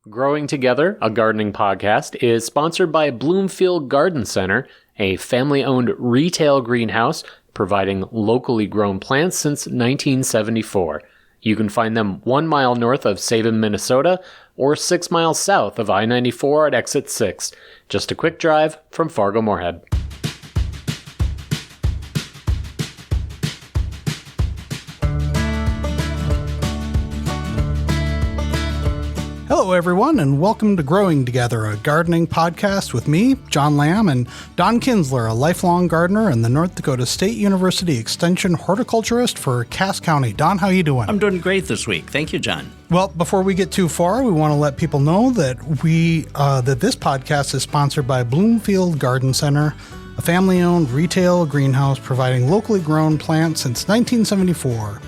Growing Together, a gardening podcast, is sponsored by Bloomfield Garden Center, a family-owned retail greenhouse providing locally grown plants since 1974. You can find them 1 mile north of Sabin, Minnesota, or 6 miles south of I-94 at Exit 6. Just a quick drive from Fargo-Moorhead. Hello, everyone, and welcome to Growing Together, a gardening podcast with me, John Lamb, and Don Kinsler, a lifelong gardener and the North Dakota State University Extension horticulturist for Cass County. Don, how you doing? I'm doing great this week. Thank you, John. Well, before we get too far, we want to let people know that that this podcast is sponsored by Bloomfield Garden Center, a family-owned retail greenhouse providing locally grown plants since 1974.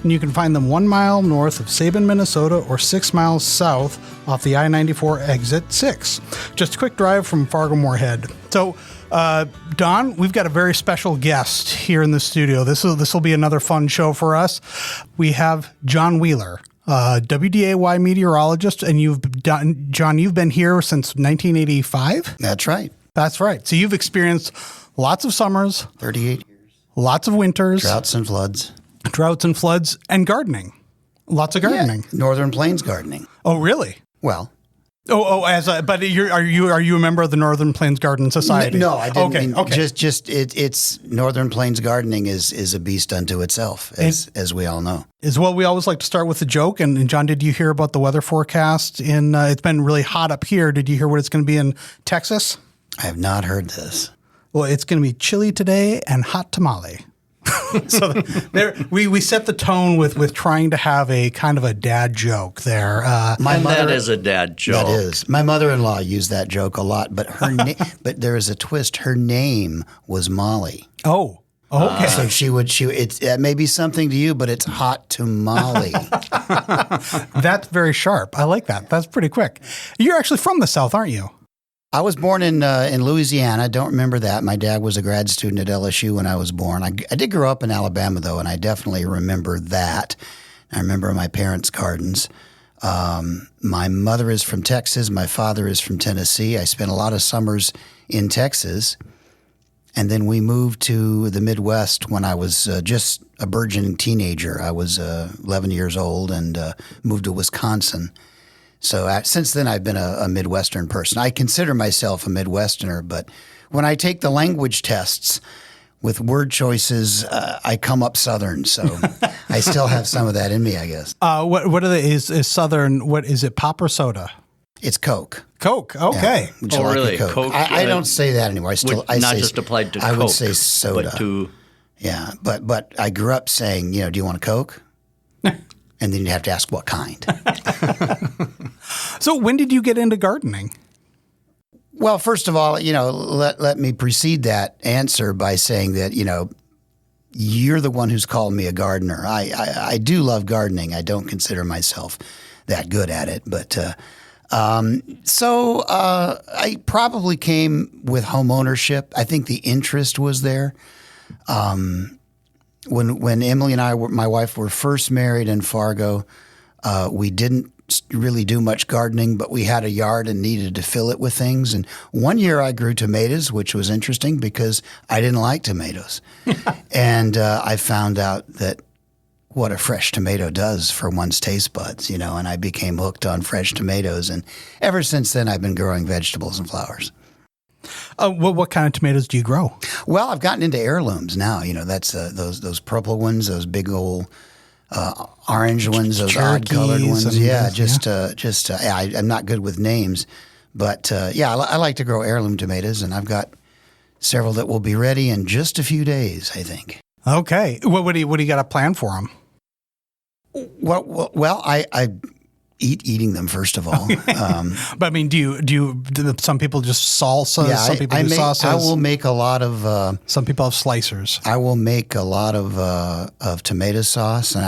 And you can find them 1 mile north of Sabin, Minnesota, or 6 miles south off the I-94 exit 6. Just a quick drive from Fargo-Moorhead. So, Don, we've got a very special guest here in the studio. This will be another fun show for us. We have John Wheeler, WDAY meteorologist, and you've been here since 1985? That's right. That's right. So you've experienced lots of summers. 38 years. Lots of winters. Droughts and floods. And gardening. Lots of gardening. Yeah, Northern Plains gardening. Oh, really? Well. But are you a member of the Northern Plains Garden Society? No, I didn't. Okay. It's Northern Plains gardening is a beast unto itself, as we all know. Is well, we always like to start with a joke. And John, did you hear about the weather forecast? It's been really hot up here. Did you hear what it's going to be in Texas? I have not heard this. Well, it's going to be chilly today and hot tamale. So we set the tone with trying to have a kind of a dad joke there. That is a dad joke. That is. My mother-in-law used that joke a lot, but but there is a twist. Her name was Molly. Oh, okay. So it may be something to you, but it's hot tamale. That's very sharp. I like that. That's pretty quick. You're actually from the South, aren't you? I was born in Louisiana. Don't remember that. My dad was a grad student at LSU when I was born. I did grow up in Alabama, though, and I definitely remember that. I remember my parents' gardens. My mother is from Texas. My father is from Tennessee. I spent a lot of summers in Texas, and then we moved to the Midwest when I was just a burgeoning teenager. I was 11 years old and moved to Wisconsin. So since then, I've been a Midwestern person. I consider myself a Midwesterner, but when I take the language tests with word choices, I come up Southern. So I still have some of that in me, I guess. What are they? Is Southern? What is it? Pop or soda? It's Coke. Coke. Okay. Yeah. Would you like really? a Coke? Coke I don't say that anymore. Not just applied to Coke. I would say soda. But to yeah, but I grew up saying, do you want a Coke? And then you have to ask what kind. So when did you get into gardening? Well, first of all, let me precede that answer by saying that, you're the one who's called me a gardener. I do love gardening. I don't consider myself that good at it. But so I probably came with home ownership. I think the interest was there. When Emily and I, my wife, were first married in Fargo, we didn't really do much gardening, but we had a yard and needed to fill it with things. And one year I grew tomatoes, which was interesting because I didn't like tomatoes. And I found out that what a fresh tomato does for one's taste buds, and I became hooked on fresh tomatoes. And ever since then, I've been growing vegetables and flowers. What kind of tomatoes do you grow? Well, I've gotten into heirlooms now. That's those purple ones, those big old orange ones, those odd colored ones. I'm not good with names, but I like to grow heirloom tomatoes, and I've got several that will be ready in just a few days, I think. Okay, what do you got a plan for them? Well, I eating them first of all. But I mean, do some people just salsas? Yeah, some people do sauces. I will make a lot of. Some people have slicers. I will make a lot of tomato sauce, and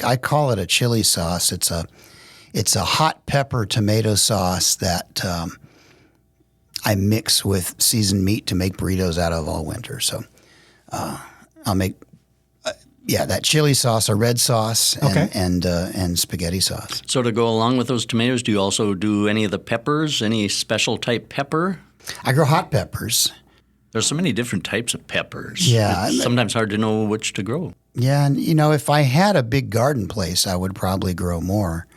I call it a chili sauce. It's a hot pepper tomato sauce that I mix with seasoned meat to make burritos out of all winter. So I'll make. that chili sauce or red sauce Okay. and spaghetti sauce. So to go along with those tomatoes, do you also do any of the peppers, any special type pepper? I grow hot peppers. There's so many different types of peppers. Yeah. It's sometimes hard to know which to grow. Yeah, and if I had a big garden place, I would probably grow more.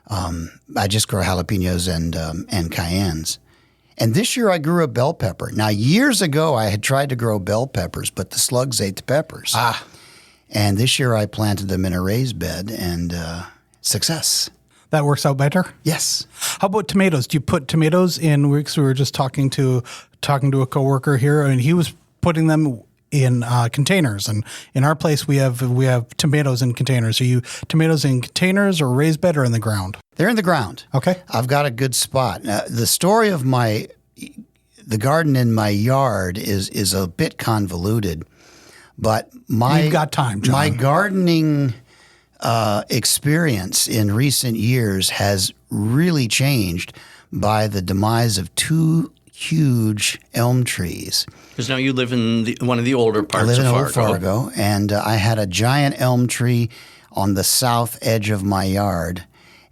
I just grow jalapenos and cayennes. And this year I grew a bell pepper. Now, years ago I had tried to grow bell peppers, but the slugs ate the peppers. And this year I planted them in a raised bed, and success. That works out better? Yes. How about tomatoes? Do you put tomatoes in? We were just talking to a coworker here, and he was putting them in containers. And in our place, we have tomatoes in containers. Are you tomatoes in containers or raised bed or in the ground? They're in the ground. Okay. I've got a good spot. The story of the garden in my yard is a bit convoluted, but You've got time, John. my gardening experience in recent years has really changed by the demise of 2 huge elm trees. Because now you live in one of the older parts I live in of Old Fargo, and I had a giant elm tree on the south edge of my yard,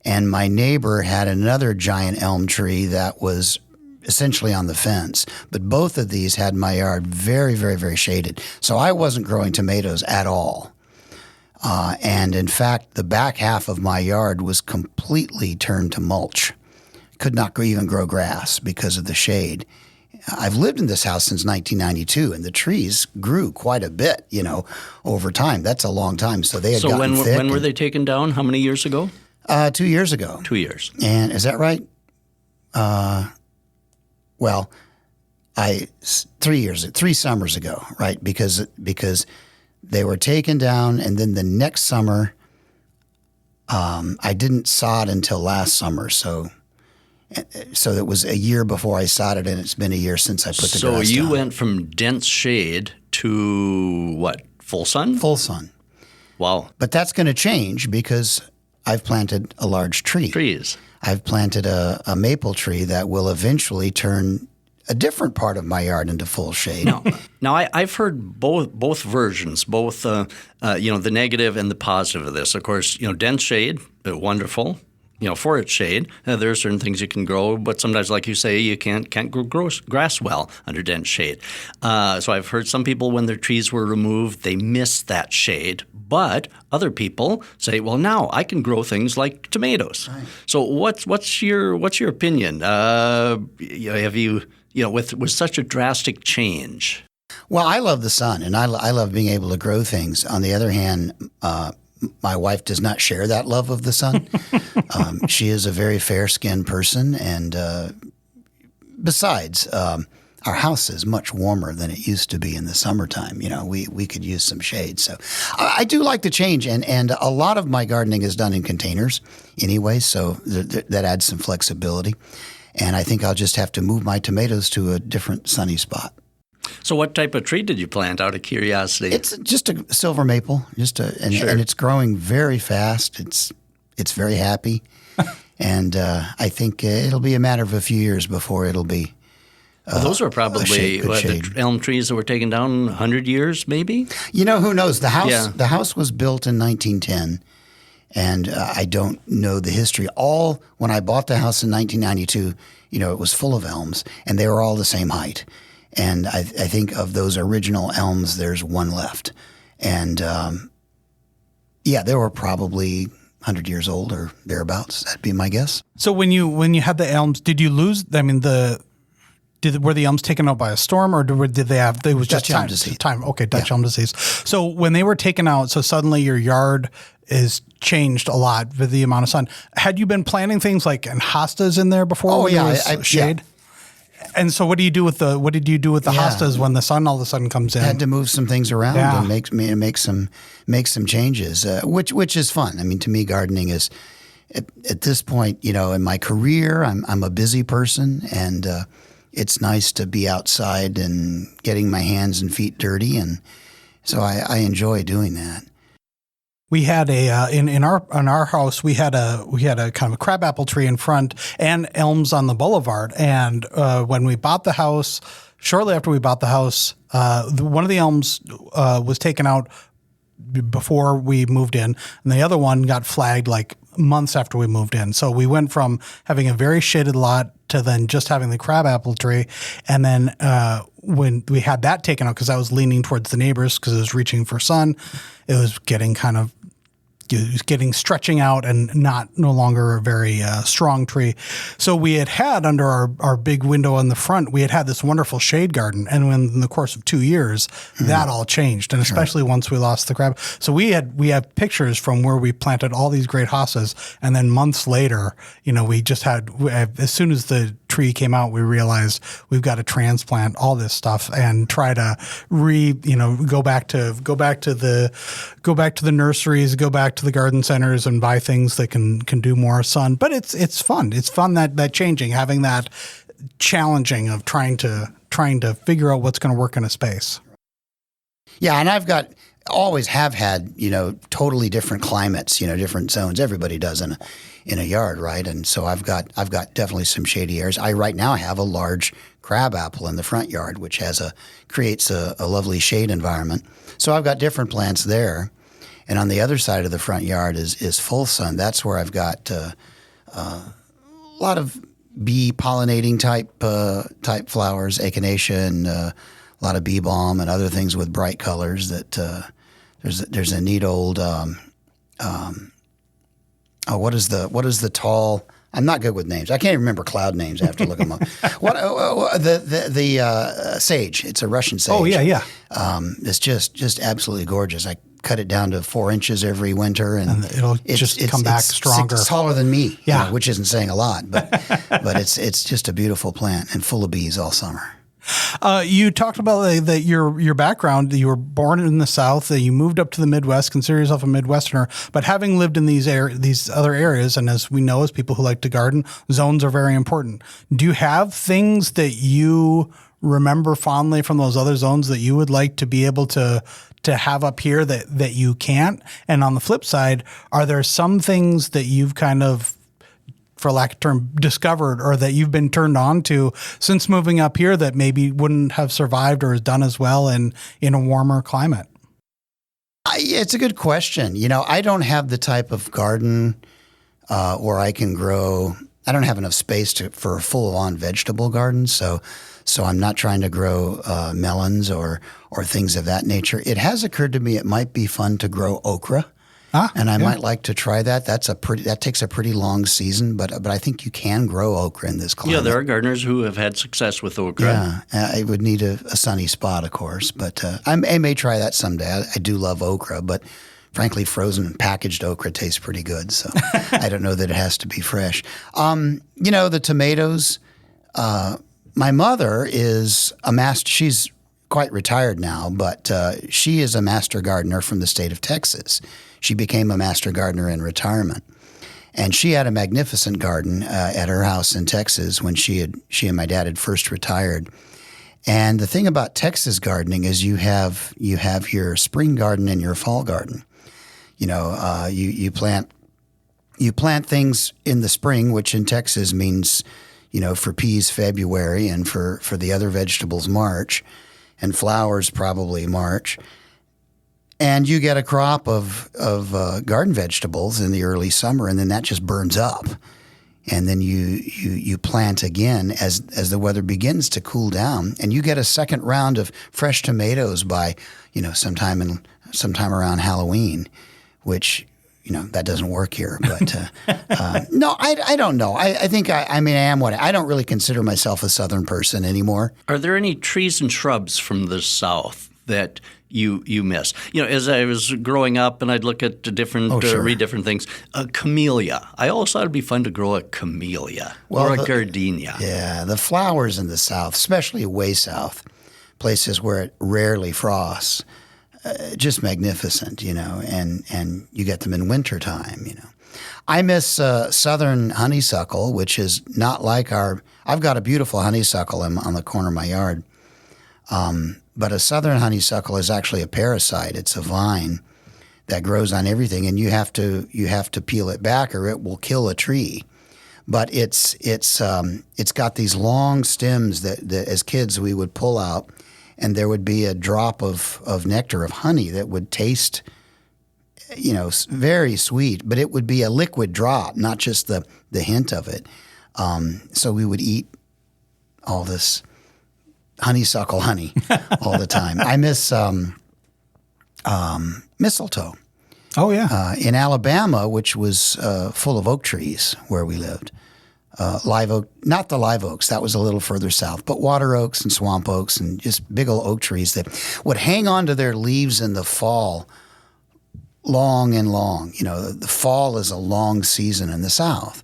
and my neighbor had another giant elm tree that was essentially on the fence. But both of these had my yard very, very, very shaded. So I wasn't growing tomatoes at all. And in fact, the back half of my yard was completely turned to mulch. Could not even grow grass because of the shade. I've lived in this house since 1992, and the trees grew quite a bit, over time. That's a long time. So they had gotten thick. So when were they taken down? How many years ago? 2 years ago. 2 years. And is that right? 3 summers ago, right? Because they were taken down, and then the next summer, I didn't sod until last summer, so it was a year before I sodded, and it's been a year since I put the grass down. So you went from dense shade to what? Full sun? Full sun. Wow. But that's going to change because I've planted a large tree. Trees. I've planted a maple tree that will eventually turn a different part of my yard into full shade. Now I've heard both versions, both the negative and the positive of this. Of course, dense shade, wonderful. For its shade, there are certain things you can grow, but sometimes, like you say, you can't grow grass well under dense shade. So I've heard some people, when their trees were removed, they missed that shade. But other people say, well, now I can grow things like tomatoes. Right. So what's your opinion? Have you with such a drastic change? Well, I love the sun, and I love being able to grow things. On the other hand, my wife does not share that love of the sun. She is a very fair-skinned person, and besides, our house is much warmer than it used to be in the summertime. We could use some shade. So I do like the change, and a lot of my gardening is done in containers anyway, so that adds some flexibility. And I think I'll just have to move my tomatoes to a different sunny spot. So what type of tree did you plant, out of curiosity? It's just a silver maple, and it's growing very fast. It's very happy, and I think it'll be a matter of a few years before it'll be. Those are probably the elm trees that were taken down 100 years, maybe. Who knows? The house was built in 1910, and I don't know the history. When I bought the house in 1992, it was full of elms, and they were all the same height. And I think of those original elms, there's one left. And, they were probably 100 years old or thereabouts. That'd be my guess. So when you had the elms, did you lose? I mean, were the elms taken out by a storm, or did they have? It was just Dutch elm disease. Dutch elm disease. So when they were taken out, so suddenly your yard is changed a lot with the amount of sun. Had you been planting things like hostas in there before? Oh, there was shade. Yeah. And so what did you do with the hostas when the sun all of a sudden comes in? I had to move some things around and make some changes, which is fun. I mean, to me, gardening is at this point, in my career, I'm a busy person, and it's nice to be outside and getting my hands and feet dirty, and so I enjoy doing that. We had in our house we had a kind of a crabapple tree in front and elms on the boulevard. And when we bought the house, shortly after we bought the house, one of the elms was taken out before we moved in, and the other one got flagged like months after we moved in. So we went from having a very shaded lot to then just having the crabapple tree. And then when we had that taken out, because I was leaning towards the neighbors because it was reaching for sun, it was getting stretching out and no longer a very strong tree. So we had under our big window on the front, we had this wonderful shade garden. And in the course of 2 years, that all changed. And especially once we lost the crab. So we have pictures from where we planted all these great hostas. And then months later, we just as soon as the tree came out, we realized we've got to transplant all this stuff and try to go back to the nurseries, go back to the garden centers and buy things that can do more sun. But it's fun. It's fun that changing, having that challenging of trying to figure out what's going to work in a space. Yeah, and always have had, totally different climates, different zones. Everybody does in a yard, right? And so I've got definitely some shady areas. I right now have a large crabapple in the front yard, which creates a lovely shade environment. So I've got different plants there. And on the other side of the front yard is full sun. That's where I've got a lot of bee pollinating type flowers, echinacea, and a lot of bee balm and other things with bright colors. That there's a neat old what is the tall? I'm not good with names. I can't even remember cloud names. I have to look them up. The sage? It's a Russian sage. Oh yeah. It's just absolutely gorgeous. I cut it down to 4 inches every winter, and it'll just come back stronger. It's taller than me, yeah. Which isn't saying a lot, but it's just a beautiful plant and full of bees all summer. You talked about that your background. You were born in the South. That you moved up to the Midwest. Consider yourself a Midwesterner. But having lived in these other areas, and as we know, as people who like to garden, zones are very important. Do you have things that you remember fondly from those other zones that you would like to be able to have up here that you can't? And on the flip side, are there some things that you've kind of, for lack of a term, discovered or that you've been turned on to since moving up here that maybe wouldn't have survived or has done as well in a warmer climate? It's a good question. I don't have the type of garden where I can grow. I don't have enough space for a full-on vegetable garden, so I'm not trying to grow melons or things of that nature. It has occurred to me it might be fun to grow okra. And I might like to try that. That takes a pretty long season, but I think you can grow okra in this climate. Yeah, there are gardeners who have had success with okra. Yeah, I would need a sunny spot, of course, but I may try that someday. I do love okra, but frankly, frozen and packaged okra tastes pretty good, so I don't know that it has to be fresh. The tomatoes. My mother is she's quite retired now, but she is a master gardener from the state of Texas. She became a master gardener in retirement. And she had a magnificent garden at her house in Texas when she and my dad had first retired. And the thing about Texas gardening is you have your spring garden and your fall garden. You plant things in the spring, which in Texas means, for peas, February, and for the other vegetables, March, and flowers probably March. And you get a crop of garden vegetables in the early summer, and then that just burns up. And then you plant again as the weather begins to cool down, and you get a second round of fresh tomatoes by sometime around Halloween, which that doesn't work here. But no, I don't know. I think I am what I don't really consider myself a Southern person anymore. Are there any trees and shrubs from the South that you miss? As I was growing up and I'd look at read different things, a camellia. I always thought it'd be fun to grow a camellia or a gardenia. Yeah, the flowers in the South, especially way south, places where it rarely frosts, just magnificent, and you get them in wintertime, I miss southern honeysuckle, which is not like I've got a beautiful honeysuckle on the corner of my yard. But a southern honeysuckle is actually a parasite. It's a vine that grows on everything, and you have to peel it back or it will kill a tree. But it's got these long stems that as kids we would pull out, and there would be a drop of nectar, of honey, that would taste very sweet, but it would be a liquid drop, not just the hint of it. So we would eat all this honeysuckle honey all the time. I miss mistletoe. Oh, yeah. In Alabama, which was full of oak trees where we lived. Live oak, not the live oaks, that was a little further south, but water oaks and swamp oaks and just big old oak trees that would hang on to their leaves in the fall long and long. The fall is a long season in the South.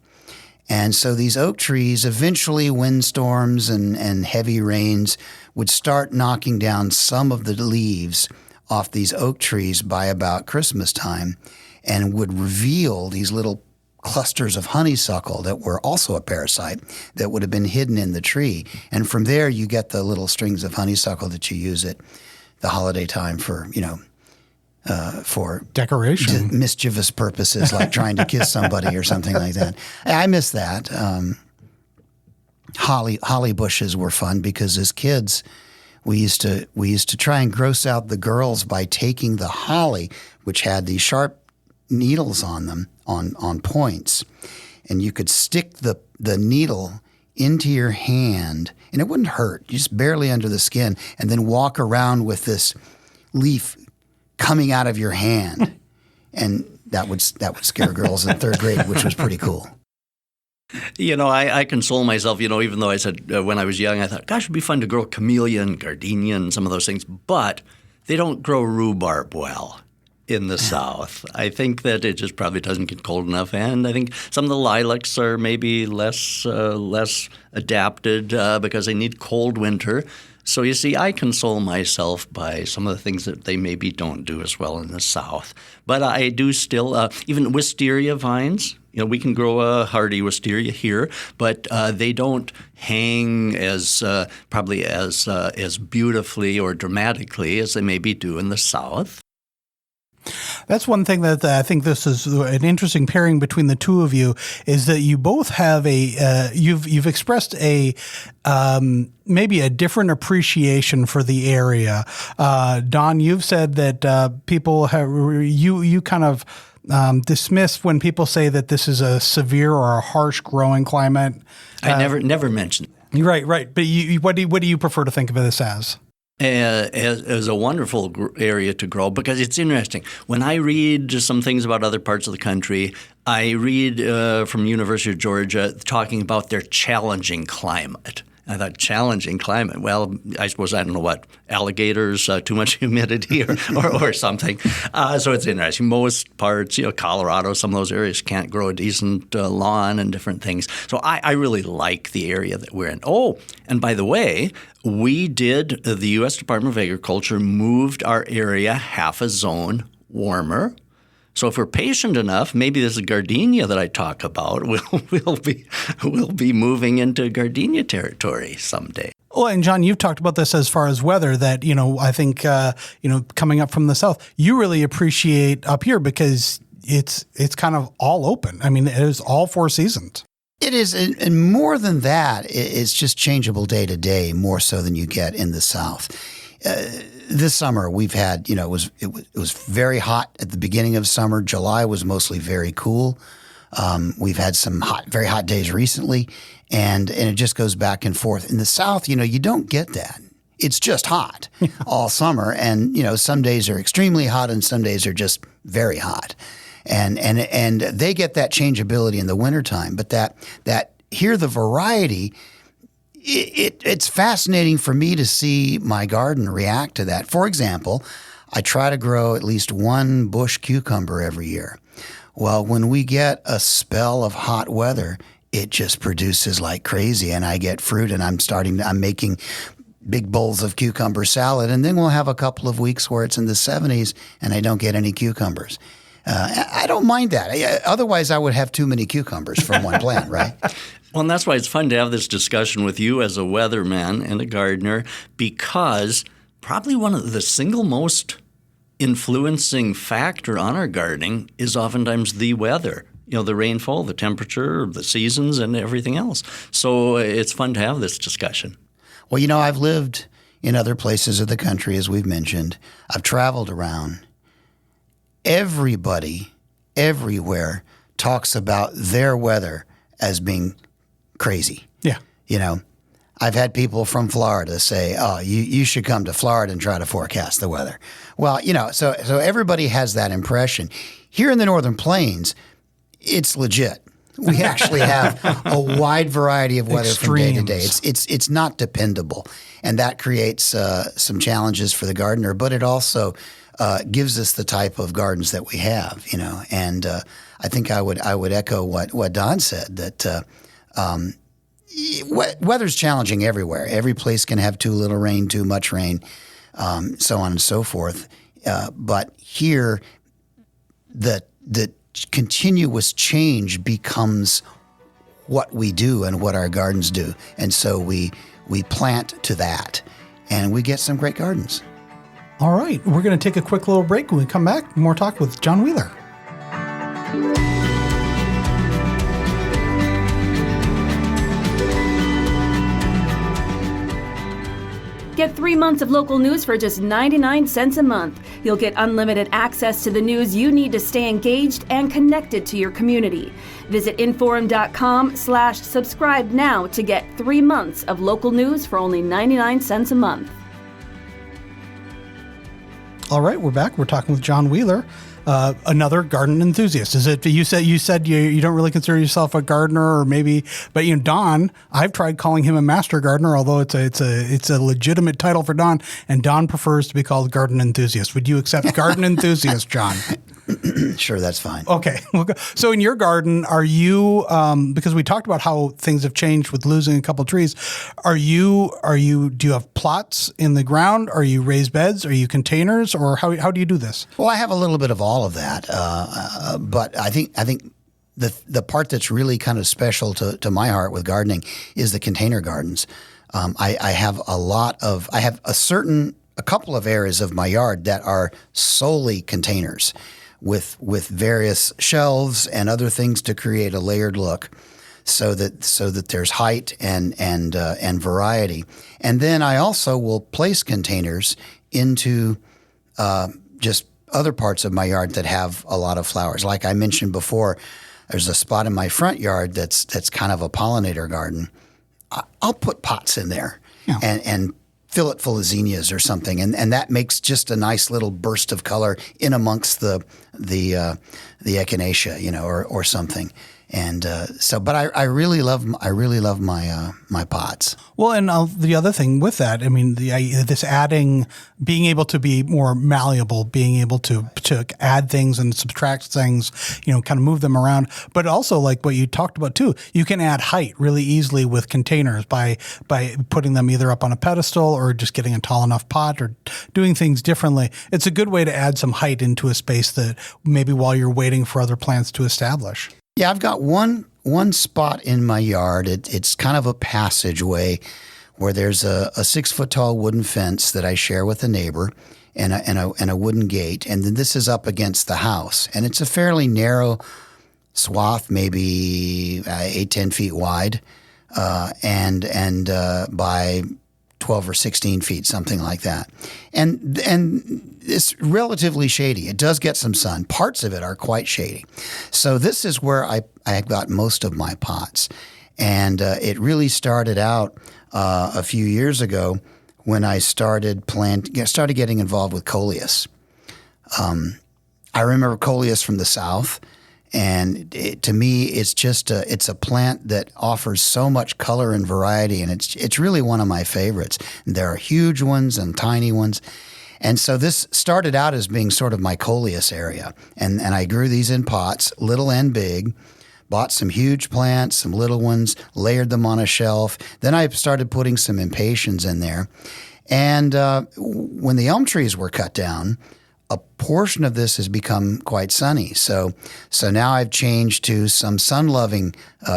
And so these oak trees, eventually windstorms and heavy rains would start knocking down some of the leaves off these oak trees by about Christmas time and would reveal these little clusters of honeysuckle that were also a parasite that would have been hidden in the tree. And from there, you get the little strings of honeysuckle that you use at the holiday time for decoration, mischievous purposes like trying to kiss somebody or something like that. I miss that. Holly bushes were fun because as kids, we used to try and gross out the girls by taking the holly, which had these sharp needles on them on points, and you could stick the needle into your hand, and it wouldn't hurt, just barely under the skin, and then walk around with this leaf coming out of your hand, and that would scare girls in third grade, which was pretty cool. I console myself, even though I said when I was young, I thought, gosh, it'd be fun to grow camellia and gardenia and some of those things, but they don't grow rhubarb well in the South. I think that it just probably doesn't get cold enough, and I think some of the lilacs are maybe less adapted because they need cold winter. So you see, I console myself by some of the things that they maybe don't do as well in the South. But I do still, even wisteria vines, we can grow a hardy wisteria here, but they don't hang as probably as beautifully or dramatically as they maybe do in the South. That's one thing that I think this is an interesting pairing between the two of you is that you both have you've expressed maybe a different appreciation for the area. Don, you've said that people have you kind of dismiss when people say that this is a severe or a harsh growing climate. I never mentioned that. Right. But what do you prefer to think of this as? As a wonderful area to grow because it's interesting. When I read some things about other parts of the country, I read from University of Georgia talking about their challenging climate. I thought, challenging climate. Well, I suppose, I don't know what, alligators, too much humidity or something. So it's interesting. Most parts, Colorado, some of those areas can't grow a decent lawn and different things. So I really like the area that we're in. Oh, and by the way, the U.S. Department of Agriculture moved our area half a zone warmer. So if we're patient enough, maybe this gardenia that I talk about will be moving into gardenia territory someday. Well, and John, you've talked about this as far as weather that, I think, coming up from the South, you really appreciate up here because it's kind of all open. I mean, it is all 4 seasons. It is, and more than that, it's just changeable day to day, more so than you get in the South. This summer we've had, it was very hot at the beginning of summer. July was mostly very cool. We've had some very hot days recently, and it just goes back and forth. In the South, you don't get that. It's just hot all summer, and some days are extremely hot, and some days are just very hot, and they get that changeability in the wintertime. But that here the variety. It's fascinating for me to see my garden react to that. For example, I try to grow at least one bush cucumber every year. Well, when we get a spell of hot weather, it just produces like crazy, and I get fruit, and I'm making big bowls of cucumber salad, and then we'll have a couple of weeks where it's in the 70s, and I don't get any cucumbers. I don't mind that. Otherwise, I would have too many cucumbers from one plant, right? Well, and that's why it's fun to have this discussion with you as a weatherman and a gardener, because probably one of the single most influencing factor on our gardening is oftentimes the weather. The rainfall, the temperature, the seasons, and everything else. So it's fun to have this discussion. Well, I've lived in other places of the country, as we've mentioned. I've traveled around. everybody everywhere talks about their weather as being crazy. Yeah. You know, I've had people from Florida say, "Oh, you should come to Florida and try to forecast the weather." Well, you know, so everybody has that impression. Here in the Northern Plains, it's legit. We actually have a wide variety of weather from day to day. It's not dependable, and that creates some challenges for the gardener. But it also gives us the type of gardens that we have, you know. And I think I would echo what Don said, that weather's challenging everywhere. Every place can have too little rain, too much rain, so on and so forth. But here, the continuous change becomes what we do and what our gardens do. And so we plant to that, and we get some great gardens. All right. We're going to take a quick little break. When we come back, more talk with John Wheeler. Get 3 months of local news for just 99 cents a month. You'll get unlimited access to the news you need to stay engaged and connected to your community. Visit inforum.com/subscribe now to get 3 months of local news for only 99 cents a month. All right, we're back. We're talking with John Wheeler, another garden enthusiast. Is it you said you don't really consider yourself a gardener, or maybe, but you know, Don, I've tried calling him a master gardener, although it's a legitimate title for Don, and Don prefers to be called garden enthusiast. Would you accept garden enthusiast, John? Sure, that's fine. Okay. So in your garden, are you, because we talked about how things have changed with losing a couple trees, do you have plots in the ground? Are you raised beds? Are you containers? Or how do you do this? Well, I have a little bit of all of that. But I think the part that's really kind of special to my heart with gardening is the container gardens. I have a couple of areas of my yard that are solely containers, with various shelves and other things to create a layered look, so that there's height and variety. And then I also will place containers into just other parts of my yard that have a lot of flowers. Like I mentioned before, there's a spot in my front yard that's kind of a pollinator garden. I'll put pots in there and fill it full of zinnias or something, and that makes just a nice little burst of color in amongst the echinacea, you know, or something. And but I really love my pots. Well, and the other thing with that, I mean, this adding, being able to be more malleable, being able to add things and subtract things, you know, kind of move them around. But also, like what you talked about too, you can add height really easily with containers by putting them either up on a pedestal or just getting a tall enough pot or doing things differently. It's a good way to add some height into a space that maybe while you're waiting for other plants to establish. Yeah, I've got one spot in my yard. It's kind of a passageway where there's a 6-foot tall wooden fence that I share with a neighbor, and a wooden gate. And then this is up against the house, and it's a fairly narrow swath, maybe 8-10 feet wide, and by 12 or 16 feet, something like that. And it's relatively shady. It does get some sun. Parts of it are quite shady. So this is where I got most of my pots. And it really started out a few years ago when I started getting involved with coleus. I remember coleus from the South. And to me, it's a plant that offers so much color and variety, and it's really one of my favorites. There are huge ones and tiny ones. And so this started out as being sort of my coleus area. And I grew these in pots, little and big, bought some huge plants, some little ones, layered them on a shelf. Then I started putting some impatiens in there. And when the elm trees were cut down, a portion of this has become quite sunny. So now I've changed to some sun-loving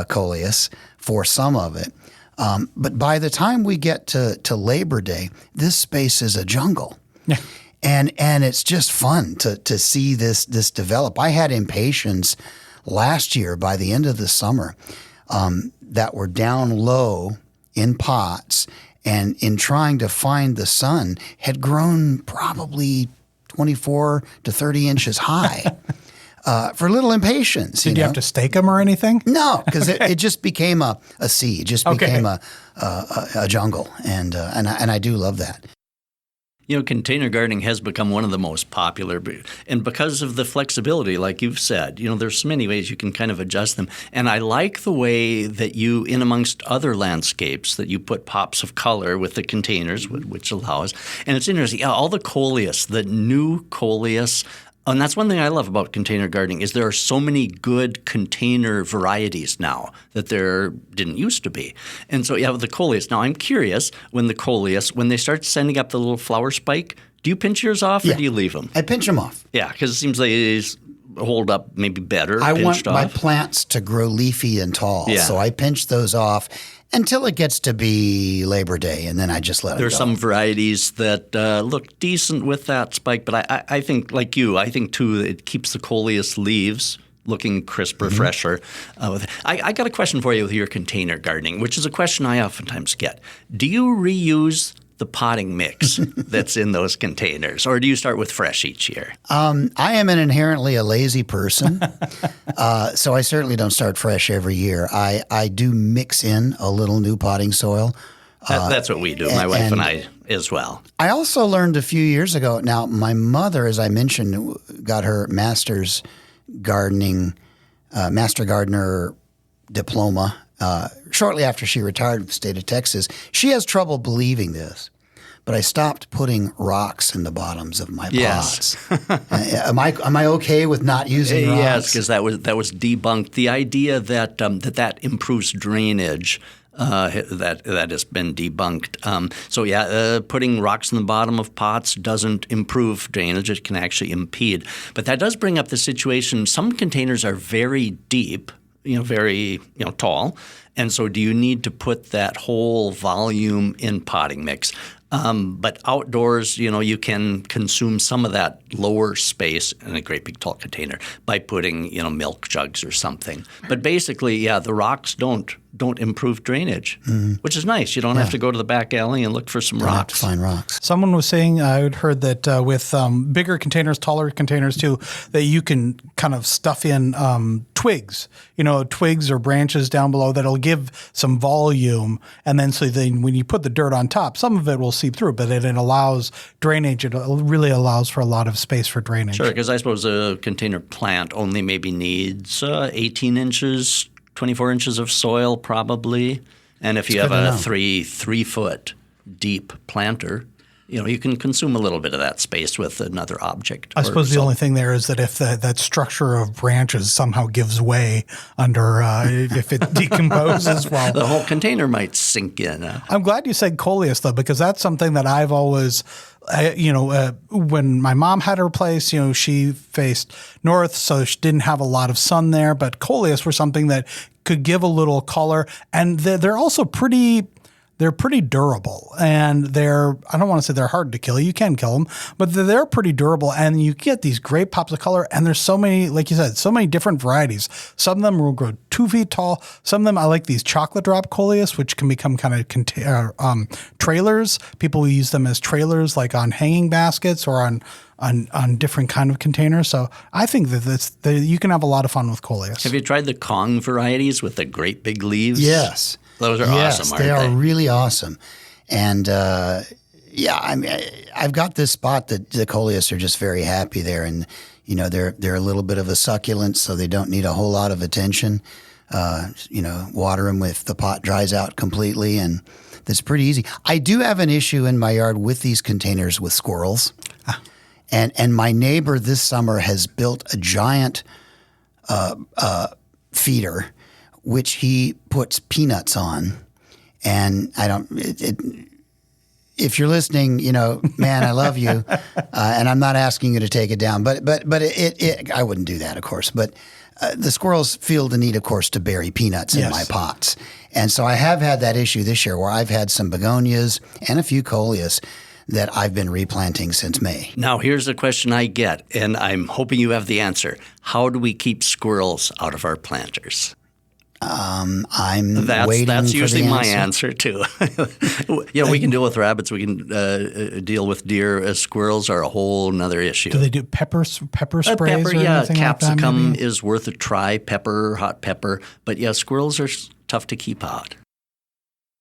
coleus for some of it. But by the time we get to Labor Day, this space is a jungle. Yeah. And it's just fun to see this develop. I had impatiens last year by the end of the summer that were down low in pots, and in trying to find the sun had grown probably 24 to 30 inches high. For little impatience. Did you have to stake them or anything? No, because it just became a sea. It just became a jungle, and I do love that. Container gardening has become one of the most popular, and because of the flexibility, like you've said, there's so many ways you can kind of adjust them. And I like the way that you, in amongst other landscapes, that you put pops of color with the containers, which allows. And it's interesting, all the coleus, the new coleus. And that's one thing I love about container gardening is there are so many good container varieties now that there didn't used to be. And so you have the coleus. Now I'm curious, when they start sending up the little flower spike, do you pinch yours off or do you leave them? I pinch them off. Yeah, because it seems they hold up maybe better. I want my plants to grow leafy and tall, so I pinch those off until it gets to be Labor Day, and then I just let it go. There are some varieties that look decent with that spike, but I think, like you, I think, too, it keeps the coleus leaves looking crisper, fresher. I got a question for you with your container gardening, which is a question I oftentimes get. Do you reuse the potting mix that's in those containers, or do you start with fresh each year? I am inherently a lazy person, so I certainly don't start fresh every year. I do mix in a little new potting soil. That's what we do, my wife and I as well. I also learned a few years ago. Now, my mother, as I mentioned, got her master gardener diploma shortly after she retired from the state of Texas. She has trouble believing this, but I stopped putting rocks in the bottoms of my pots. Am I okay with not using rocks? Yes, because that was debunked. The idea that that improves drainage. That has been debunked. Putting rocks in the bottom of pots doesn't improve drainage. It can actually impede. But that does bring up the situation. Some containers are very deep, very tall. And so do you need to put that whole volume in potting mix? But outdoors, you can consume some of that lower space in a great big tall container by putting, milk jugs or something. But basically, the rocks don't improve drainage, which is nice. You don't have to go to the back alley and look for some rocks. Have to find rocks. Someone was saying, I had heard that with bigger containers, taller containers too, that you can kind of stuff in twigs, twigs or branches down below that'll give some volume. And then when you put the dirt on top, some of it will seep through, but it allows drainage. It really allows for a lot of space for drainage. Sure, because I suppose a container plant only maybe needs 18 inches, 24 inches of soil probably. And if you have a 3-foot deep planter, you can consume a little bit of that space with another object. I suppose the only thing there is that if that structure of branches somehow gives way under, if it decomposes, well. The whole container might sink in. I'm glad you said coleus, though, because that's something that I've always, when my mom had her place, she faced north, so she didn't have a lot of sun there, but coleus were something that could give a little color, and they're also pretty durable, and I don't want to say they're hard to kill. You can kill them, but they're pretty durable, and you get these great pops of color, and there's so many, like you said, so many different varieties. Some of them will grow 2 feet tall. Some of them, I like these chocolate drop coleus, which can become kind of trailers. People will use them as trailers, like on hanging baskets or on different kind of containers. So I think that you can have a lot of fun with coleus. Have you tried the Kong varieties with the great big leaves? Yes. Those are awesome, aren't they? They are really awesome. And I've got this spot that the coleus are just very happy there. And, they're a little bit of a succulent, so they don't need a whole lot of attention. Water them if the pot dries out completely, and that's pretty easy. I do have an issue in my yard with these containers with squirrels. And my neighbor this summer has built a giant feeder, which he puts peanuts on. And if you're listening, man, I love you. And I'm not asking you to take it down, but I wouldn't do that, of course. But the squirrels feel the need, of course, to bury peanuts in my pots. And so I have had that issue this year where I've had some begonias and a few coleus that I've been replanting since May. Now, here's a question I get, and I'm hoping you have the answer. How do we keep squirrels out of our planters? I'm That's waiting that's for usually the my answer. answer too. Yeah, we can deal with rabbits. We can deal with deer. Squirrels are a whole nother issue. Do they do pepper sprays Pepper, or anything like that? capsicum Maybe? is worth a try. Pepper, hot pepper. But yeah, squirrels are tough to keep out.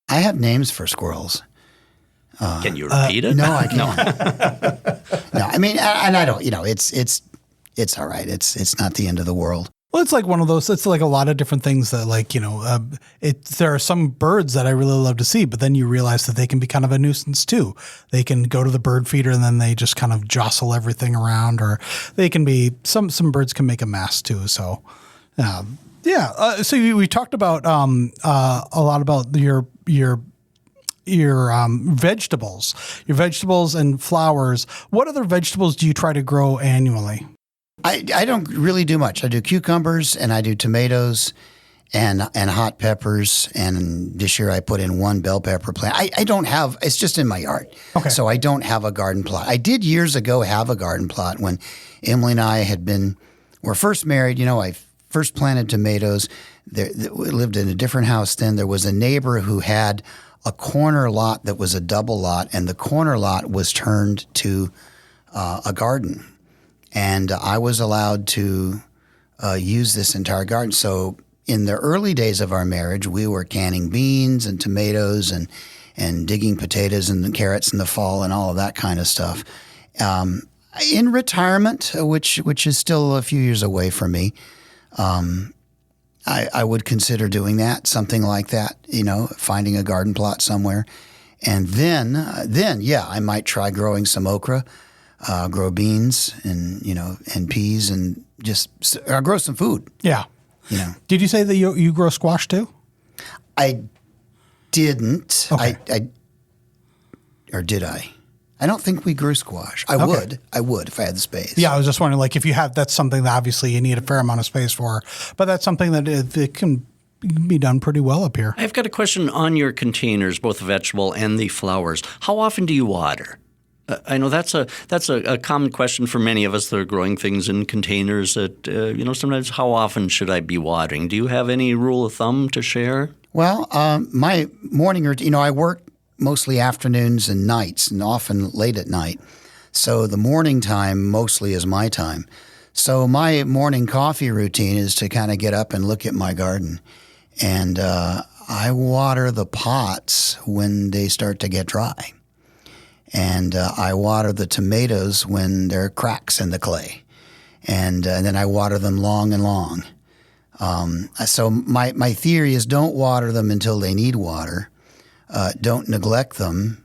I have names for squirrels. Can you repeat it? No, I can't. No, I mean, and I don't. It's all right. It's not the end of the world. Well, it's like one of those. It's like a lot of different things that, there are some birds that I really love to see, but then you realize that they can be kind of a nuisance too. They can go to the bird feeder and then they just kind of jostle everything around, or they can be some birds can make a mess too. So, so we talked about a lot about your vegetables and flowers. What other vegetables do you try to grow annually? I don't really do much. I do cucumbers and I do tomatoes and hot peppers. And this year I put in one bell pepper plant. I don't have, it's just in my yard. Okay. So I don't have a garden plot. I did years ago have a garden plot when Emily and I were first married. I first planted tomatoes. We lived in a different house then. There was a neighbor who had a corner lot that was a double lot, and the corner lot was turned to a garden. And I was allowed to use this entire garden. So in the early days of our marriage, we were canning beans and tomatoes and digging potatoes and carrots in the fall and all of that kind of stuff. In retirement, which is still a few years away from me, I would consider doing that, something like that, finding a garden plot somewhere. And then I might try growing some okra. Grow beans and peas and just grow some food. Yeah. Did you say that you grow squash too? I didn't. Okay. Or did I? I don't think we grew squash. I would if I had the space. Yeah, I was just wondering, if you have, that's something that obviously you need a fair amount of space for, but that's something that it can be done pretty well up here. I've got a question on your containers, both the vegetable and the flowers. How often do you water? I know that's a common question for many of us that are growing things in containers that, sometimes how often should I be watering? Do you have any rule of thumb to share? Well, my morning routine, I work mostly afternoons and nights and often late at night. So the morning time mostly is my time. So my morning coffee routine is to kind of get up and look at my garden. And I water the pots when they start to get dry. And I water the tomatoes when there are cracks in the clay. And then I water them long and long. So my theory is don't water them until they need water. Don't neglect them,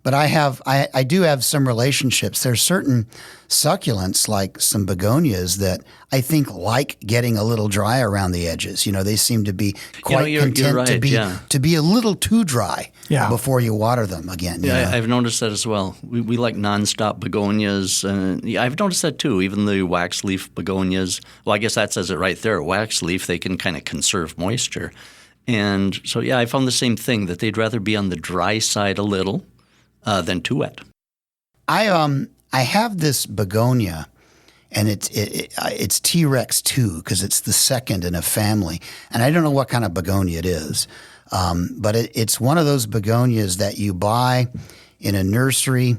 But I do have some relationships. There's certain succulents like some begonias that I think like getting a little dry around the edges. They seem to be quite content you're right, to be a little too dry before you water them again. Yeah, I've noticed that as well. We like nonstop begonias. I've noticed that too. Even the wax leaf begonias. Well, I guess that says it right there. Wax leaf, they can kind of conserve moisture. And so, I found the same thing, that they'd rather be on the dry side a little than too wet. I have this begonia, and it's T-Rex 2 because it's the second in a family. And I don't know what kind of begonia it is, but it's one of those begonias that you buy in a nursery.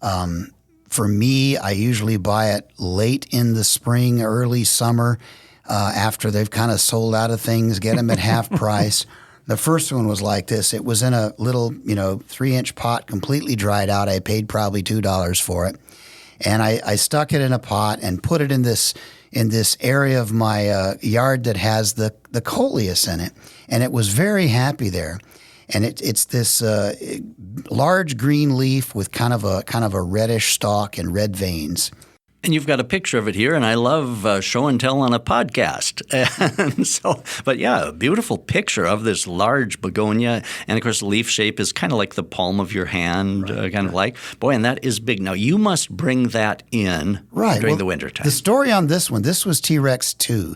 For me, I usually buy it late in the spring, early summer, after they've kind of sold out of things, get them at half price. The first one was like this. It was in a little, 3-inch pot, completely dried out. I paid probably $2 for it. And I stuck it in a pot and put it in this area of my yard that has the coleus in it. And it was very happy there. And it's this large green leaf with kind of a reddish stalk and red veins. And you've got a picture of it here, and I love show and tell on a podcast. And so, but a beautiful picture of this large begonia. And of course, the leaf shape is kind of like the palm of your hand, kind of like. Boy, and that is big. Now, you must bring that in during the wintertime. The story on this was T-Rex 2.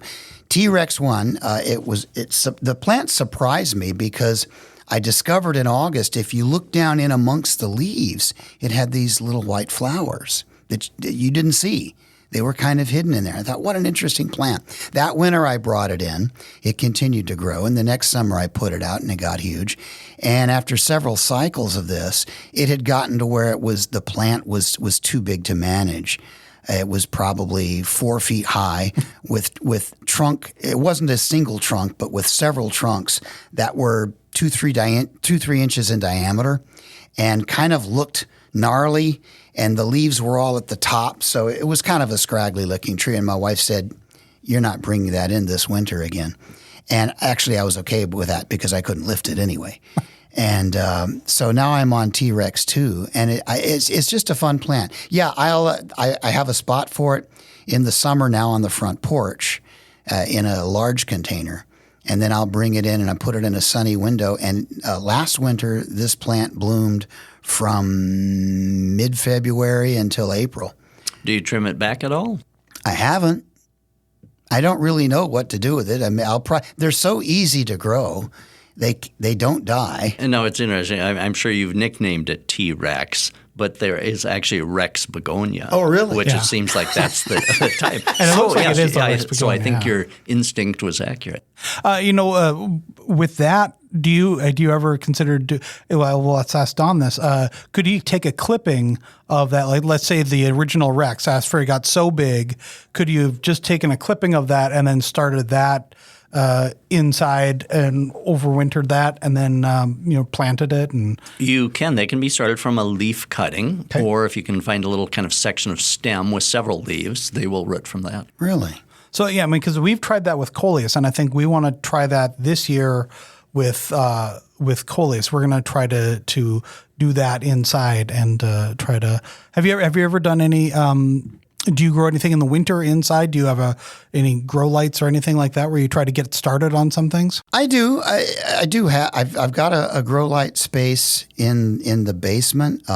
T-Rex 1, the plant surprised me because I discovered in August, if you look down in amongst the leaves, it had these little white flowers that you didn't see. They were kind of hidden in there. I thought, what an interesting plant. That winter I brought it in. It continued to grow. And the next summer I put it out and it got huge. And after several cycles of this, it had gotten to where the plant was too big to manage. It was probably 4 feet high with trunk. It wasn't a single trunk, but with several trunks that were 2-3 inches in diameter and kind of looked gnarly, and the leaves were all at the top. So it was kind of a scraggly looking tree. And my wife said, "You're not bringing that in this winter again." And actually I was okay with that because I couldn't lift it anyway. And so now I'm on T-Rex too, and it's just a fun plant. Yeah, I have a spot for it in the summer now on the front porch in a large container, and then I'll bring it in and I put it in a sunny window. And last winter, this plant bloomed from mid-February until April. Do you trim it back at all? I haven't. I don't really know what to do with it. I mean, they're so easy to grow. They don't die. And no, it's interesting. I'm sure you've nicknamed it T-Rex, but there is actually Rex begonia. Oh, really? Which Yeah. it seems like that's the type. And it looks like it is the Rex So I begonia, think yeah. your instinct was accurate. With that, do you ever consider well, let's ask Don this. Could you take a clipping of that? Like, let's say the original Rex Asbury got so big, could you have just taken a clipping of that and then started that inside and overwintered that, and then planted it? And You can. They can be started from a leaf cutting, or if you can find a little kind of section of stem with several leaves, they will root from that. Really? so yeah, I mean, because we've tried that with coleus, and I think we want to try that this year with coleus. We're going to try to do that inside and try to. Have you ever done any? Do you grow anything in the winter inside? Do you have any grow lights or anything like that where you try to get started on some things? I do. I do have. I've got a grow light space in the basement.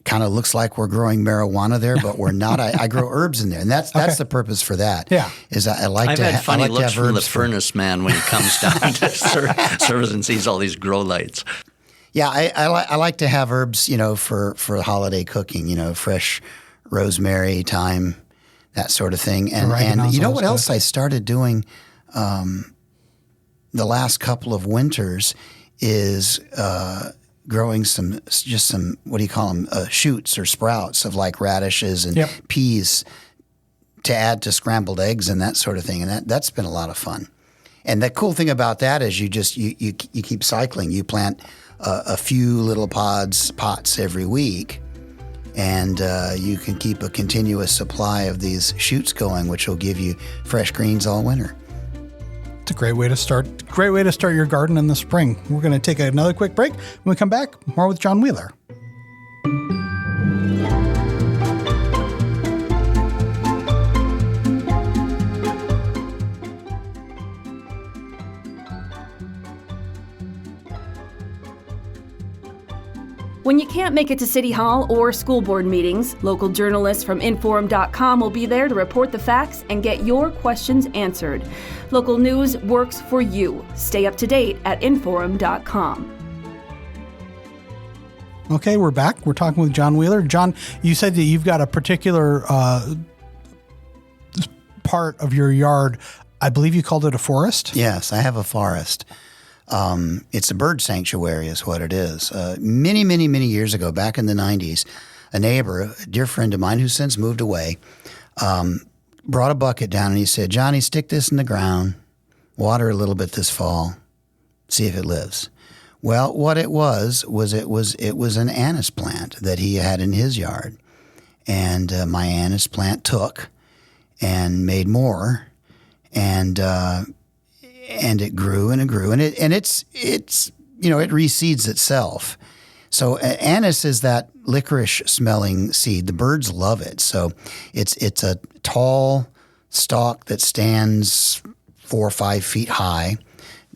Kind of looks like we're growing marijuana there, but we're not. I grow herbs in there, and that's the purpose for that. Yeah. Is I like I've to. had funny I like to looks have from the herbs furnace man when he comes down to service and sees all these grow lights. Yeah, I like to have herbs, for holiday cooking. Fresh rosemary, thyme, that sort of thing. And you know what else I started doing the last couple of winters is growing some what do you call them, shoots or sprouts of like radishes and peas to add to scrambled eggs and that sort of thing. And that's been a lot of fun. And the cool thing about that is you keep cycling. You plant a few little pots every week, and you can keep a continuous supply of these shoots going, which will give you fresh greens all winter. It's a great way to start. Great way to start your garden in the spring. We're going to take another quick break. When we come back, more with John Wheeler. When you can't make it to City Hall or school board meetings, local journalists from Inforum.com will be there to report the facts and get your questions answered. Local news works for you. Stay up to date at Inforum.com. Okay, we're back. We're talking with John Wheeler. John, you said that you've got a particular part of your yard. I believe you called it a forest? Yes, I have a forest. It's a bird sanctuary is what it is. Many, many, many years ago, back in the 90s, a neighbor, a dear friend of mine who's since moved away, brought a bucket down and he said, "Johnny, stick this in the ground, water a little bit this fall, see if it lives." Well, what it was an anise plant that he had in his yard. And my anise plant took and made more, and it grew and it grew, and it reseeds itself. So anise is that licorice smelling seed. The birds love it. So it's a tall stalk that stands 4 or 5 feet high,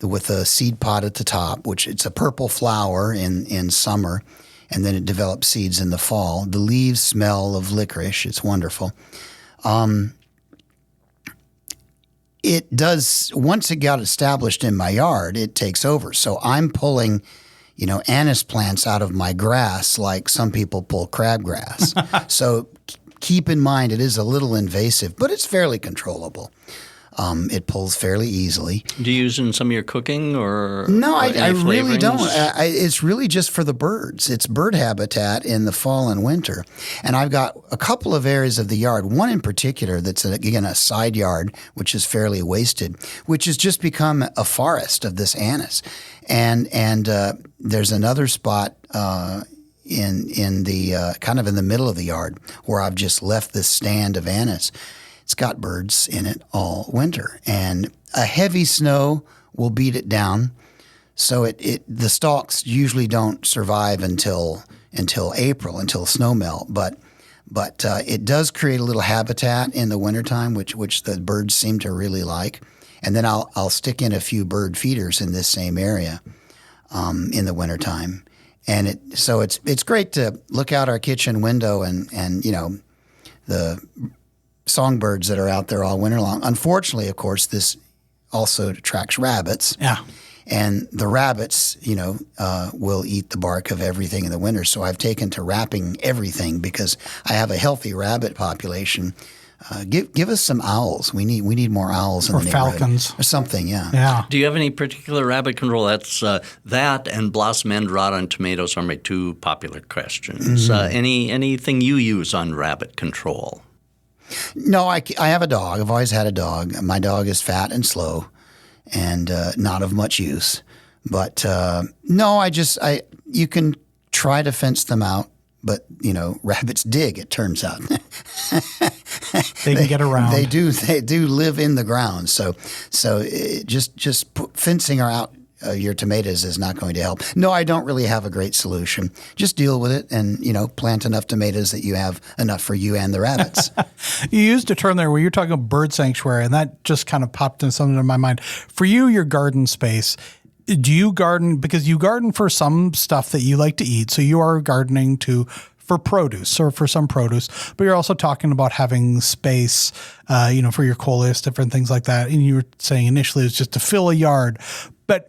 with a seed pod at the top, which it's a purple flower in summer, and then it develops seeds in the fall. The leaves smell of licorice. It's wonderful. It does, once it got established in my yard, it takes over. So I'm pulling, anise plants out of my grass like some people pull crabgrass. So keep in mind it is a little invasive, but it's fairly controllable. It pulls fairly easily. Do you use it in some of your cooking or No, I any really don't. flavorings? It's really just for the birds. It's bird habitat in the fall and winter. And I've got a couple of areas of the yard, one in particular that's, again, a side yard, which is fairly wasted, which has just become a forest of this anise. And there's another spot in the kind of in the middle of the yard where I've just left this stand of anise. It's got birds in it all winter, and a heavy snow will beat it down. So the stalks usually don't survive until April, until snow melt. But it does create a little habitat in the wintertime, which the birds seem to really like. And then I'll stick in a few bird feeders in this same area in the wintertime. And so it's great to look out our kitchen window and the songbirds that are out there all winter long. Unfortunately, of course, this also attracts rabbits. Yeah. And the rabbits, will eat the bark of everything in the winter. So I've taken to wrapping everything because I have a healthy rabbit population. Give us some owls. We need more owls in Or the neighborhood. falcons. Or something, yeah. Yeah. Do you have any particular rabbit control? That's that and blossom end rot on tomatoes are my two popular questions. Anything you use on rabbit control? No, I have a dog. I've always had a dog. My dog is fat and slow and not of much use. But no, you can try to fence them out, but, rabbits dig, it turns out. They can get around. They do live in the ground. So fencing out your tomatoes is not going to help. No, I don't really have a great solution. Just deal with it and, plant enough tomatoes that you have enough for you and the rabbits. You used a term there where you're talking about bird sanctuary, and that just kind of popped into something in my mind. For you, your garden space, do you garden, because you garden for some stuff that you like to eat, so you are gardening for produce or for some produce, but you're also talking about having space, for your coleus, different things like that. And you were saying initially it was just to fill a yard, but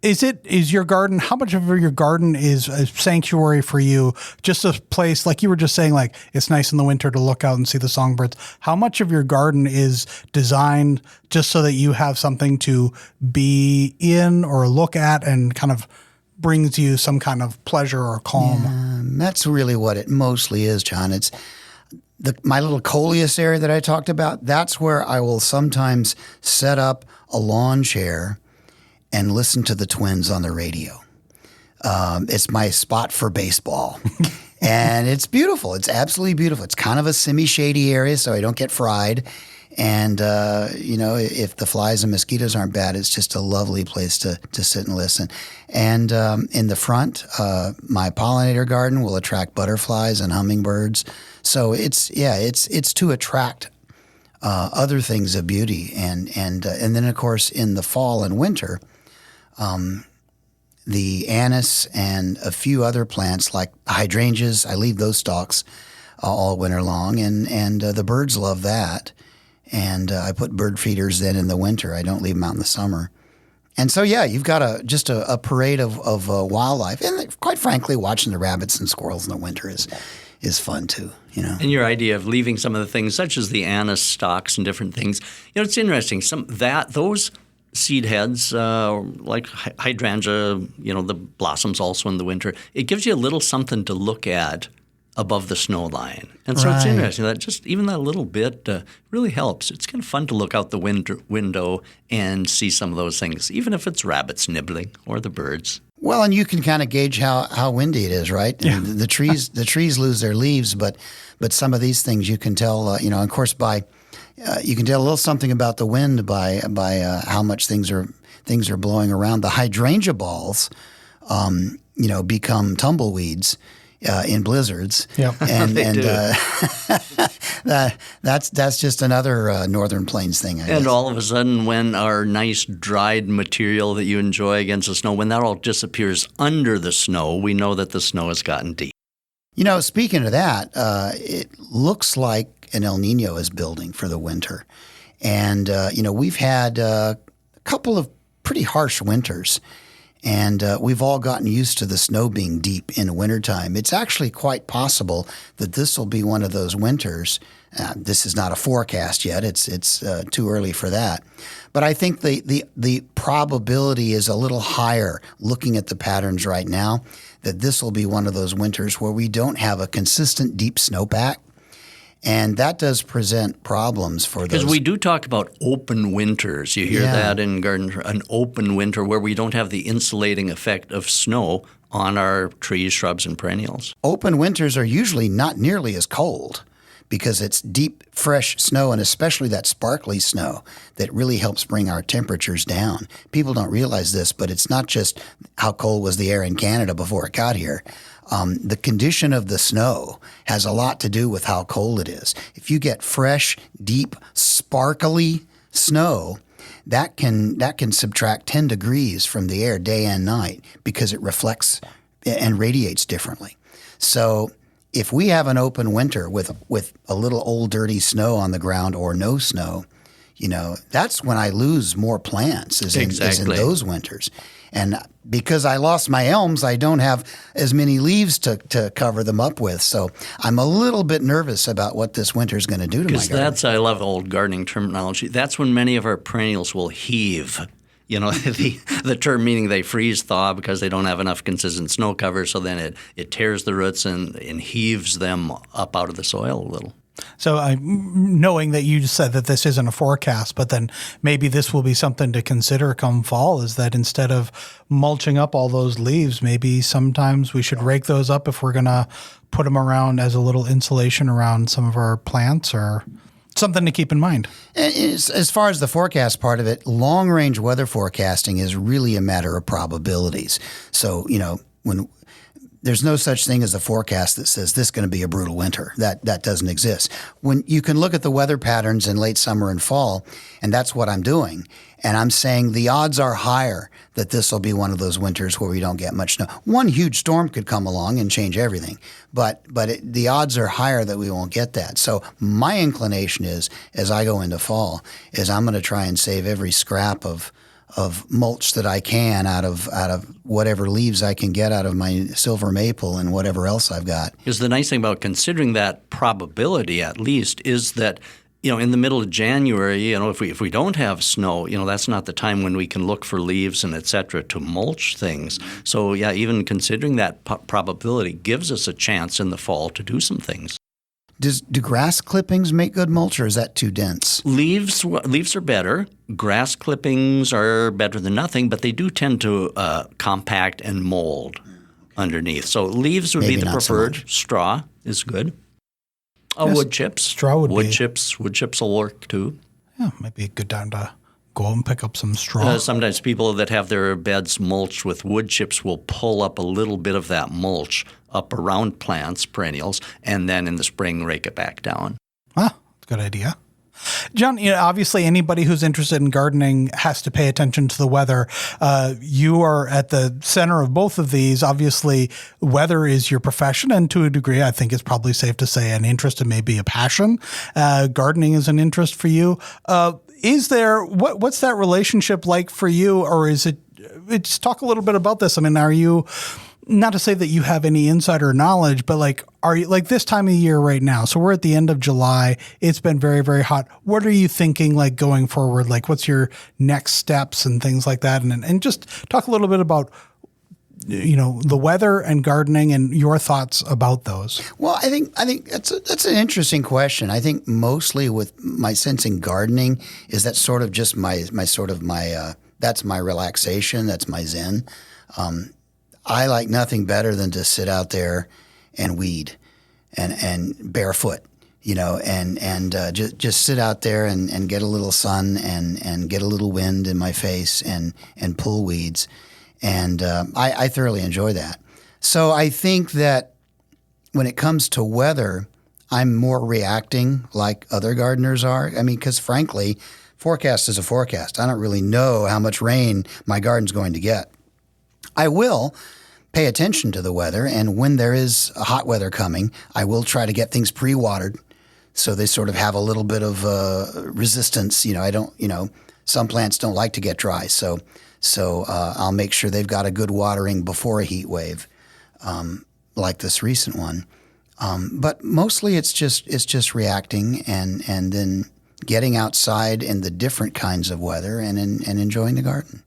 is your garden, how much of your garden is a sanctuary for you? Just a place, like you were just saying, like it's nice in the winter to look out and see the songbirds. How much of your garden is designed just so that you have something to be in or look at and kind of brings you some kind of pleasure or calm? That's really what it mostly is, John. It's my little coleus area that I talked about. That's where I will sometimes set up a lawn chair and listen to the Twins on the radio. It's my spot for baseball. And it's beautiful. It's absolutely beautiful. It's kind of a semi-shady area, so I don't get fried. And, if the flies and mosquitoes aren't bad, it's just a lovely place to sit and listen. And in the front, my pollinator garden will attract butterflies and hummingbirds. So it's to attract other things of beauty. And then, of course, in the fall and winter, the anise and a few other plants like hydrangeas, I leave those stalks all winter long, and the birds love that. And I put bird feeders then in the winter. I don't leave them out in the summer. And so, you've got a parade of wildlife. And quite frankly, watching the rabbits and squirrels in the winter is fun too, And your idea of leaving some of the things, such as the anise stalks and different things, it's interesting. Those seed heads, like hydrangea, the blossoms also in the winter, it gives you a little something to look at above the snow line. And so It's interesting that just even that little bit really helps. It's kind of fun to look out the window and see some of those things, even if it's rabbits nibbling or the birds. Well, and you can kind of gauge how windy it is, right? Yeah. The trees lose their leaves, but some of these things you can tell, of course, by you can tell a little something about the wind by how much things are blowing around. The hydrangea balls, become tumbleweeds in blizzards. Yep. And They do. That's just another Northern Plains thing, I guess. And all of a sudden, when our nice dried material that you enjoy against the snow, when that all disappears under the snow, we know that the snow has gotten deep. Speaking of that, it looks like an El Nino is building for the winter. And, we've had a couple of pretty harsh winters. And we've all gotten used to the snow being deep in wintertime. It's actually quite possible that this will be one of those winters. This is not a forecast yet. It's too early for that. But I think the probability is a little higher looking at the patterns right now that this will be one of those winters where we don't have a consistent deep snowpack. And that does present problems for those. Because we do talk about open winters. You hear that in garden, an open winter where we don't have the insulating effect of snow on our trees, shrubs, and perennials. Open winters are usually not nearly as cold because it's deep, fresh snow, and especially that sparkly snow that really helps bring our temperatures down. People don't realize this, but it's not just how cold was the air in Canada before it got here. The condition of the snow has a lot to do with how cold it is. If you get fresh, deep, sparkly snow, that can subtract 10 degrees from the air day and night because it reflects and radiates differently. So if we have an open winter with a little old dirty snow on the ground or no snow, that's when I lose more plants is in those winters. And because I lost my elms, I don't have as many leaves to cover them up with. So I'm a little bit nervous about what this winter is going to do to my garden. I love old gardening terminology. That's when many of our perennials will heave. The term meaning they freeze thaw because they don't have enough consistent snow cover. So then it tears the roots and heaves them up out of the soil a little. So knowing that you said that this isn't a forecast, but then maybe this will be something to consider come fall, is that instead of mulching up all those leaves, maybe sometimes we should rake those up if we're going to put them around as a little insulation around some of our plants, or something to keep in mind. And as far as the forecast part of it, long-range weather forecasting is really a matter of probabilities. So, when there's no such thing as a forecast that says this is going to be a brutal winter. That doesn't exist. When you can look at the weather patterns in late summer and fall, and that's what I'm doing. And I'm saying the odds are higher that this will be one of those winters where we don't get much snow. One huge storm could come along and change everything, but the odds are higher that we won't get that. So my inclination is, as I go into fall, is I'm going to try and save every scrap of mulch that I can out of whatever leaves I can get out of my silver maple and whatever else I've got. Because the nice thing about considering that probability, at least, is that in the middle of January, if we don't have snow, that's not the time when we can look for leaves and et cetera to mulch things. So yeah, even considering that probability gives us a chance in the fall to do some things. Do grass clippings make good mulch, or is that too dense? Leaves are better. Grass clippings are better than nothing, but they do tend to compact and mold underneath. So leaves would be the preferred. So straw is good. Yes, wood chips. Straw would wood be. chips. Wood chips will work too. Yeah, might be a good time to go and pick up some straw. Sometimes people that have their beds mulched with wood chips will pull up a little bit of that mulch up around plants, perennials, and then in the spring rake it back down. That's a good idea. John, obviously anybody who's interested in gardening has to pay attention to the weather. You are at the center of both of these. Obviously, weather is your profession, and to a degree, I think it's probably safe to say an interest and maybe a passion. Gardening is an interest for you. Is there what's that relationship like for you, or is it? Just talk a little bit about this. I mean, are you? Not to say that you have any insider knowledge, but are you this time of year right now? So we're at the end of July. It's been very, very hot. What are you thinking going forward? What's your next steps and things like that? And just talk a little bit about, the weather and gardening and your thoughts about those. Well, I think that's an interesting question. I think mostly with my sense in gardening is that sort of just my that's my relaxation. That's my zen. I like nothing better than to sit out there and weed and barefoot, and just sit out there and get a little sun and get a little wind in my face and pull weeds. And I thoroughly enjoy that. So I think that when it comes to weather, I'm more reacting like other gardeners are. I mean, because frankly, forecast is a forecast. I don't really know how much rain my garden's going to get. I will pay attention to the weather, and when there is a hot weather coming, I will try to get things pre-watered so they sort of have a little bit of resistance. Some plants don't like to get dry, so So I'll make sure they've got a good watering before a heat wave, like this recent one. But mostly it's just reacting and then getting outside in the different kinds of weather and enjoying the garden.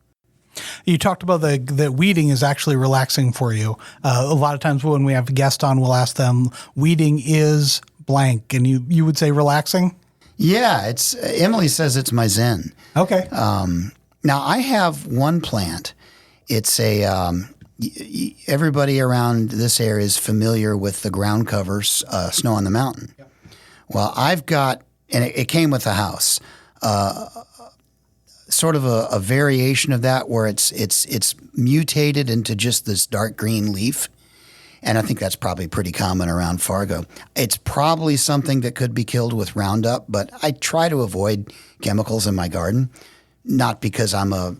You talked about the weeding is actually relaxing for you. A lot of times when we have guests on, we'll ask them, weeding is blank, and you would say relaxing? Yeah, Emily says it's my zen. Okay. Now I have one plant. It's everybody around this area is familiar with the ground cover snow on the mountain. Yep. Well, I've got, and it came with the house, sort of a variation of that where it's mutated into just this dark green leaf. And I think that's probably pretty common around Fargo. It's probably something that could be killed with Roundup, but I try to avoid chemicals in my garden, not because I'm a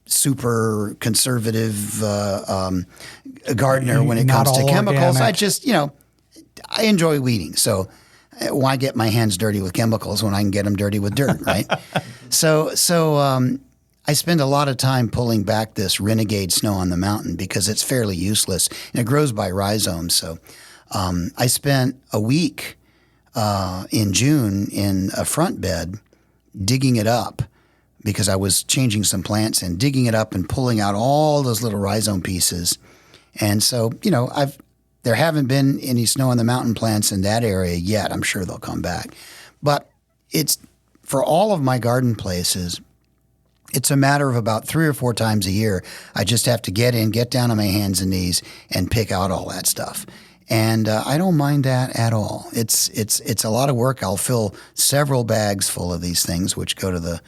super conservative gardener when it comes to chemicals. Organic. I just, I enjoy weeding. So why get my hands dirty with chemicals when I can get them dirty with dirt, right? So I spend a lot of time pulling back this renegade snow on the mountain because it's fairly useless and it grows by rhizomes. So I spent a week in June in a front bed digging it up because I was changing some plants and digging it up and pulling out all those little rhizome pieces. And so, there haven't been any snow on the mountain plants in that area yet. I'm sure they'll come back. But it's for all of my garden places, it's a matter of about 3 or 4 times a year. I just have to get down on my hands and knees and pick out all that stuff. And I don't mind that at all. It's a lot of work. I'll fill several bags full of these things, which go to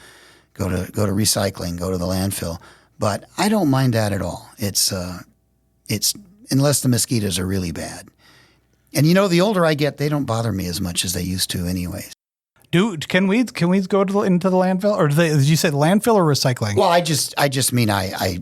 recycling, go to the landfill. But I don't mind that at all. It's unless the mosquitoes are really bad. And the older I get, they don't bother me as much as they used to anyways. Can weeds go into the landfill, or did you say landfill or recycling? Well, I just mean I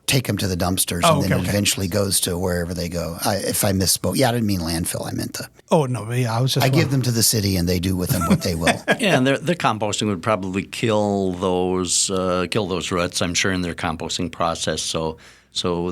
take them to the dumpsters, and then it eventually goes to wherever they go. If I misspoke, I didn't mean landfill. I meant the. Oh no, yeah, I give them to the city, and they do with them what they will. Yeah, and the composting would probably kill those roots, I'm sure, in their composting process. So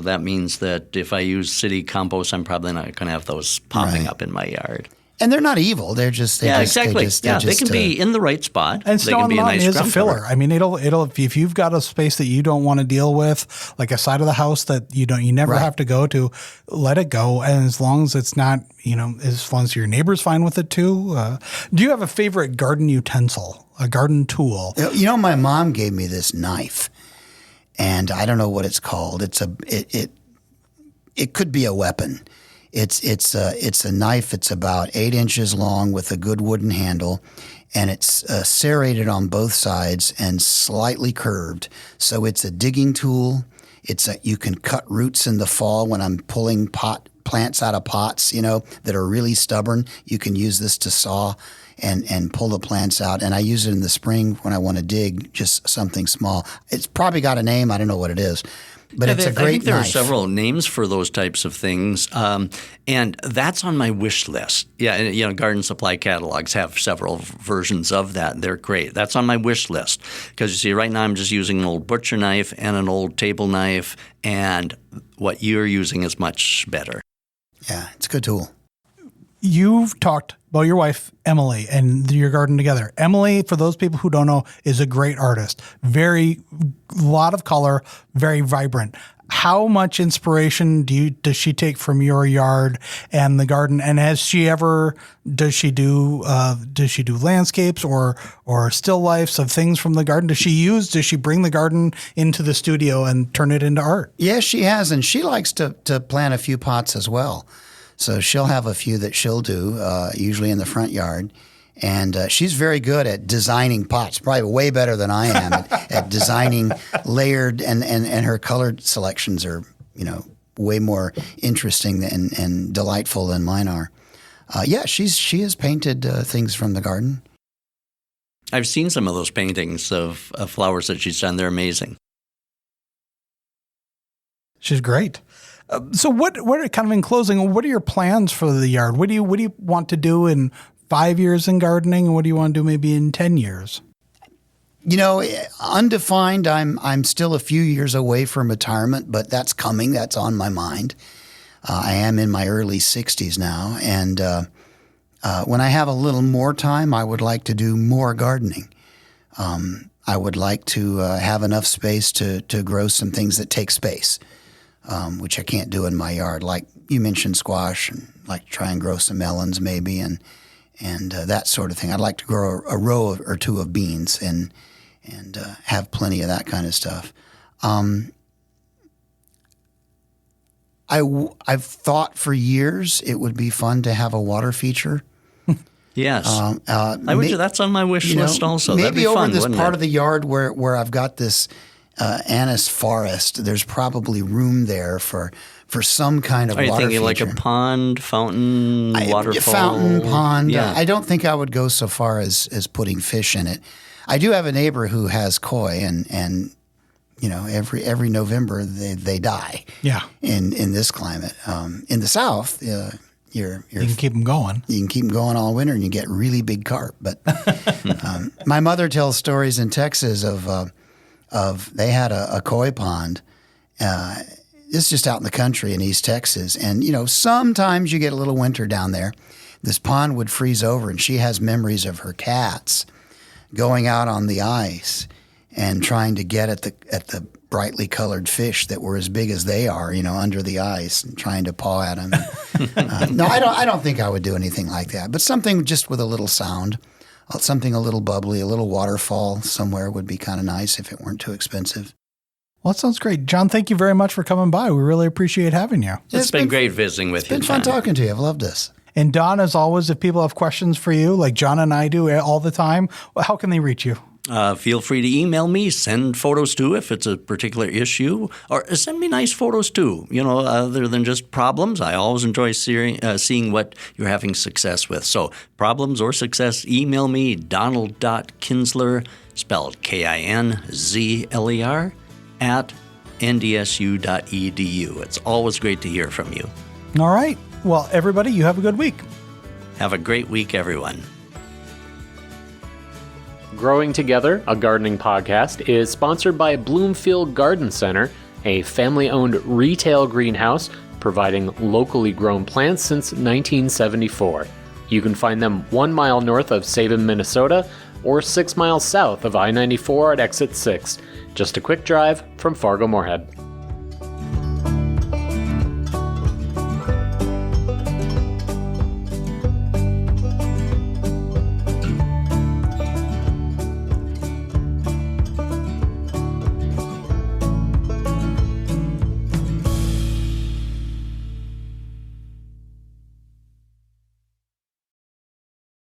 that means that if I use city compost, I'm probably not going to have those popping up in my yard. And they're not evil. They're just exactly. They can be in the right spot. And snow on the mountain is a filler. I mean, it'll if you've got a space that you don't want to deal with, like a side of the house that you never have to go to, let it go. And as long as it's not, as long as your neighbor's fine with it too. Do you have a favorite garden utensil, a garden tool? My mom gave me this knife, and I don't know what it's called. It could be a weapon. It's a knife. It's about 8 inches long with a good wooden handle, and it's serrated on both sides and slightly curved. So it's a digging tool. You can cut roots in the fall when I'm pulling plants out of pots, that are really stubborn. You can use this to saw and pull the plants out. And I use it in the spring when I want to dig just something small. It's probably got a name. I don't know what it is. But it's a great I think there knife. are several names for those types of things, and that's on my wish list. Yeah, and, garden supply catalogs have several versions of that. They're great. That's on my wish list because you see, right now I'm just using an old butcher knife and an old table knife, and what you're using is much better. Yeah, it's a good tool. You've talked about your wife, Emily, and your garden together. Emily, for those people who don't know, is a great artist. Lot of color, very vibrant. How much inspiration does she take from your yard and the garden? And does she do landscapes or still lifes of things from the garden? Does she bring the garden into the studio and turn it into art? Yes, she has, and she likes to plant a few pots as well. So she'll have a few that she'll do, usually in the front yard. And she's very good at designing pots, probably way better than I am at designing layered, and her colored selections are, way more interesting and delightful than mine are. She has painted things from the garden. I've seen some of those paintings of flowers that she's done. They're amazing. She's great. So what kind of in closing, what are your plans for the yard? What do you want to do in 5 years in gardening, and what do you want to do maybe in 10 years? Undefined. I'm still a few years away from retirement, but that's coming. That's on my mind. I am in my early 60s now, and when I have a little more time, I would like to do more gardening. I would like to have enough space to grow some things that take space, which I can't do in my yard. Like you mentioned, squash, and like to try and grow some melons maybe, and that sort of thing. I'd like to grow a row or two of beans and have plenty of that kind of stuff. I've thought for years it would be fun to have a water feature. Yes, that's on my wish list also. Maybe That'd be over fun, this wouldn't part it? of the yard where I've got this anise forest, there's probably room there for some kind of Are you water thinking feature. like a pond, fountain, waterfall? Fountain, pond. Yeah. I don't think I would go so far as putting fish in it. I do have a neighbor who has koi, and every November they die. Yeah. In this climate, in the South, you can keep them going. You can keep them going all winter, and you get really big carp. But my mother tells stories in Texas of they had a koi pond. It's just out in the country in East Texas, and sometimes you get a little winter down there. This pond would freeze over, and she has memories of her cats going out on the ice and trying to get at the brightly colored fish that were as big as they are, under the ice, and trying to paw at them. No, I don't think I would do anything like that. But something just with a little sound, something a little bubbly, a little waterfall somewhere would be kind of nice if it weren't too expensive. Well, that sounds great. John, thank you very much for coming by. We really appreciate having you. It's been great visiting with you. It's been fun John. talking to you. I've loved this. And Don, as always, if people have questions for you, like John and I do all the time, how can they reach you? Feel free to email me, send photos too if it's a particular issue, or send me nice photos too. Other than just problems, I always enjoy seeing what you're having success with. So problems or success, email me, Donald.Kinsler, spelled Kinzler, at ndsu.edu. It's always great to hear from you. All right. Well, everybody, you have a good week. Have a great week, everyone. Growing Together, a gardening podcast, is sponsored by Bloomfield Garden Center, a family-owned retail greenhouse providing locally grown plants since 1974. You can find them 1 mile north of Sabin, Minnesota, or 6 miles south of I-94 at exit 6. Just a quick drive from Fargo-Moorhead.